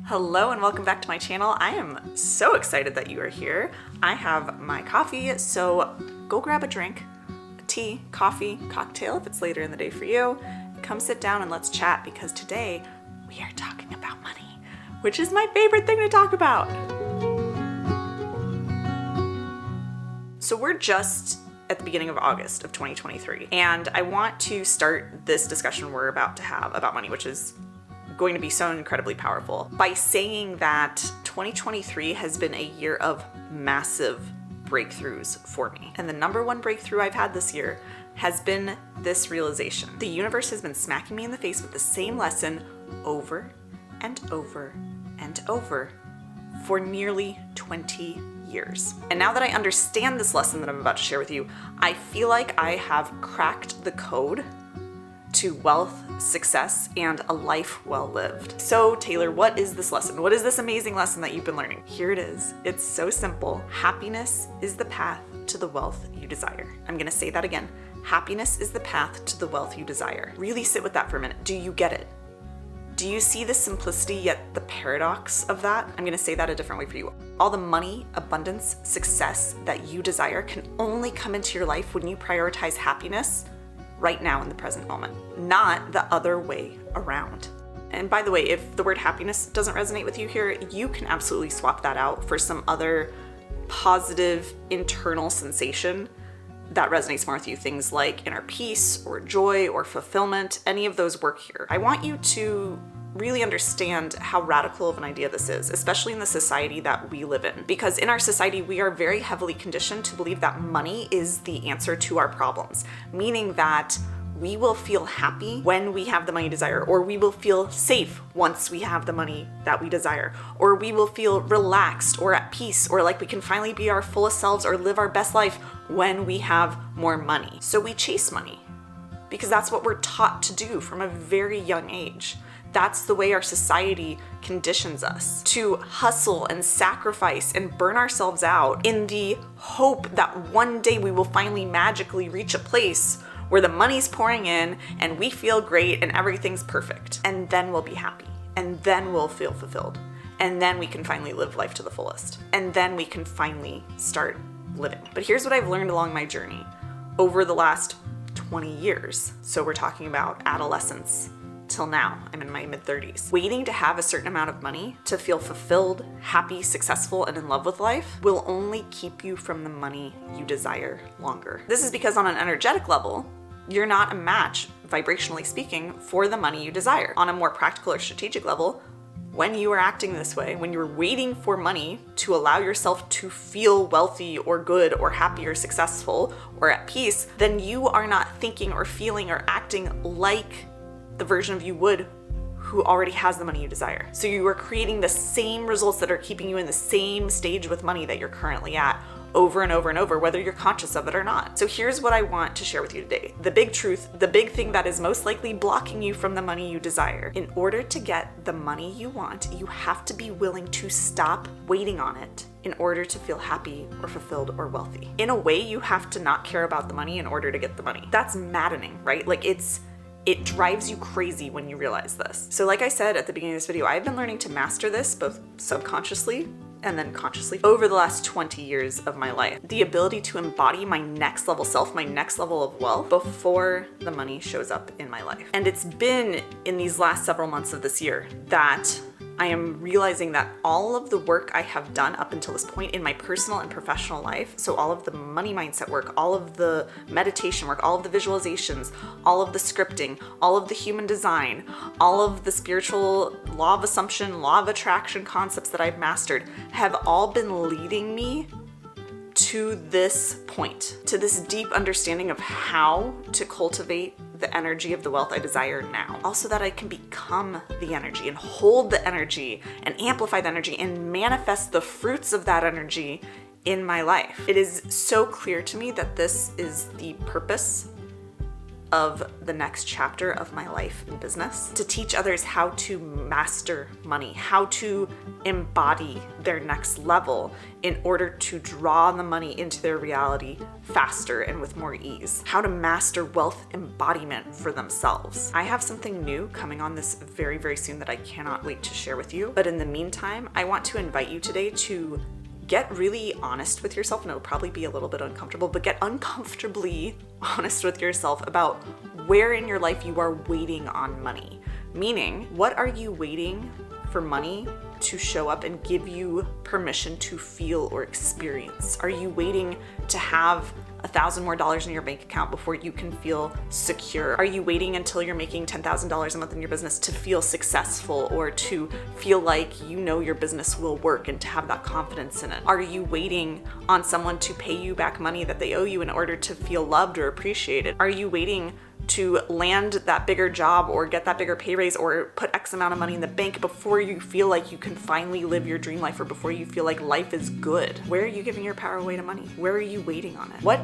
Hello and welcome back to my channel. I am so excited that you are here. I have my coffee, so go grab a drink, a tea, coffee, cocktail if it's later in the day for you. Come sit down and let's chat because today we are talking about money, which is my favorite thing to talk about. So we're just at the beginning of August of 2023, and I want to start this discussion we're about to have about money, which is going to be so incredibly powerful, by saying that 2023 has been a year of massive breakthroughs for me. And the number one breakthrough I've had this year has been this realization. The universe has been smacking me in the face with the same lesson over and over and over for nearly 20 years. And now that I understand this lesson that I'm about to share with you, I feel like I have cracked the code to wealth, success, and a life well lived. So Taylor, what is this lesson? What is this amazing lesson that you've been learning? Here it is. It's so simple. Happiness is the path to the wealth you desire. I'm gonna say that again. Happiness is the path to the wealth you desire. Really sit with that for a minute. Do you get it? Do you see the simplicity yet the paradox of that? I'm gonna say that a different way for you. All the money, abundance, success that you desire can only come into your life when you prioritize happiness right now in the present moment, not the other way around. And by the way, if the word happiness doesn't resonate with you here, you can absolutely swap that out for some other positive internal sensation that resonates more with you. Things like inner peace or joy or fulfillment, any of those work here. I want you to really understand how radical of an idea this is, especially in the society that we live in. Because in our society, we are very heavily conditioned to believe that money is the answer to our problems, meaning that we will feel happy when we have the money desire, or we will feel safe once we have the money that we desire, or we will feel relaxed or at peace, or like we can finally be our fullest selves or live our best life when we have more money. So we chase money because that's what we're taught to do from a very young age. That's the way our society conditions us to hustle and sacrifice and burn ourselves out in the hope that one day we will finally magically reach a place where the money's pouring in and we feel great and everything's perfect. And then we'll be happy. And then we'll feel fulfilled. And then we can finally live life to the fullest. And then we can finally start living. But here's what I've learned along my journey over the last 20 years. So we're talking about adolescence till now. I'm in my mid-30s. Waiting to have a certain amount of money to feel fulfilled, happy, successful, and in love with life will only keep you from the money you desire longer. This is because on an energetic level, you're not a match, vibrationally speaking, for the money you desire. On a more practical or strategic level, when you are acting this way, when you're waiting for money to allow yourself to feel wealthy or good or happy or successful or at peace, then you are not thinking or feeling or acting like the version of you would who already has the money you desire. So you are creating the same results that are keeping you in the same stage with money that you're currently at over and over and over, whether you're conscious of it or not. So here's what I want to share with you today. The big truth, the big thing that is most likely blocking you from the money you desire. In order to get the money you want, you have to be willing to stop waiting on it in order to feel happy or fulfilled or wealthy. In a way, you have to not care about the money in order to get the money. That's maddening, right? Like it drives you crazy when you realize this. So like I said at the beginning of this video, I've been learning to master this both subconsciously and then consciously over the last 20 years of my life. The ability to embody my next level self, my next level of wealth before the money shows up in my life. And it's been in these last several months of this year that I am realizing that all of the work I have done up until this point in my personal and professional life, so all of the money mindset work, all of the meditation work, all of the visualizations, all of the scripting, all of the human design, all of the spiritual law of assumption, law of attraction concepts that I've mastered have all been leading me to this point, to this deep understanding of how to cultivate the energy of the wealth I desire now. Also that I can become the energy and hold the energy and amplify the energy and manifest the fruits of that energy in my life. It is so clear to me that this is the purpose of the next chapter of my life and business, to teach others how to master money, how to embody their next level in order to draw the money into their reality faster and with more ease, how to master wealth embodiment for themselves. I have something new coming on this very, very soon that I cannot wait to share with you. But in the meantime, I want to invite you today to get really honest with yourself, and it'll probably be a little bit uncomfortable, but get uncomfortably honest with yourself about where in your life you are waiting on money. Meaning, what are you waiting for money to show up and give you permission to feel or experience? Are you waiting to have $1,000 more in your bank account before you can feel secure? Are you waiting until you're making $10,000 a month in your business to feel successful or to feel like you know your business will work and to have that confidence in it? Are you waiting on someone to pay you back money that they owe you in order to feel loved or appreciated? Are you waiting to land that bigger job or get that bigger pay raise or put X amount of money in the bank before you feel like you can finally live your dream life or before you feel like life is good? Where are you giving your power away to money? Where are you waiting on it? What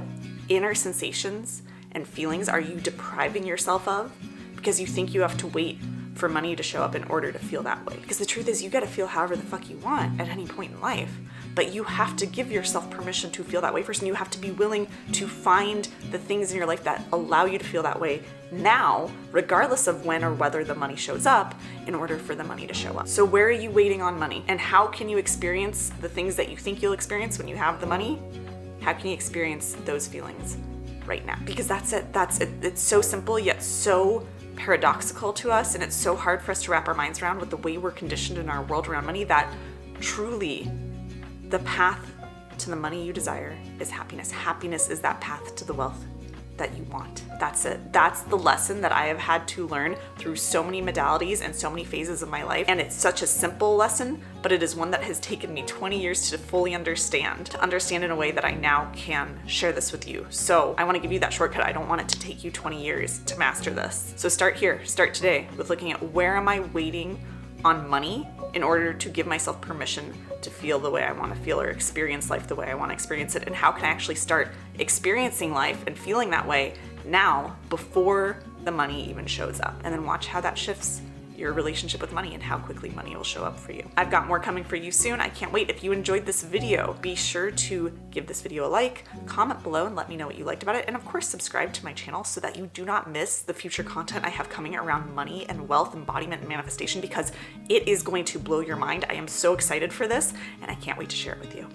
inner sensations and feelings are you depriving yourself of because you think you have to wait for money to show up in order to feel that way? Because the truth is, you gotta feel however the fuck you want at any point in life, but you have to give yourself permission to feel that way first, and you have to be willing to find the things in your life that allow you to feel that way now, regardless of when or whether the money shows up, in order for the money to show up. So where are you waiting on money? And how can you experience the things that you think you'll experience when you have the money? How can you experience those feelings right now? Because that's it. It's so simple, yet so paradoxical to us, and it's so hard for us to wrap our minds around with the way we're conditioned in our world around money, that truly the path to the money you desire is happiness. Happiness is that path to the wealth that you want. That's it. That's the lesson that I have had to learn through so many modalities and so many phases of my life. And it's such a simple lesson, but it is one that has taken me 20 years to fully understand in a way that I now can share this with you. So I want to give you that shortcut. I don't want it to take you 20 years to master this. So start here, start today with looking at where am I waiting on money in order to give myself permission to feel the way I want to feel or experience life the way I want to experience it, and how can I actually start experiencing life and feeling that way now before the money even shows up, and then watch how that shifts your relationship with money and how quickly money will show up for you. I've got more coming for you soon. I can't wait. If you enjoyed this video, be sure to give this video a like, comment below and let me know what you liked about it, and of course subscribe to my channel so that you do not miss the future content I have coming around money and wealth, embodiment, and manifestation, because it is going to blow your mind. I am so excited for this and I can't wait to share it with you.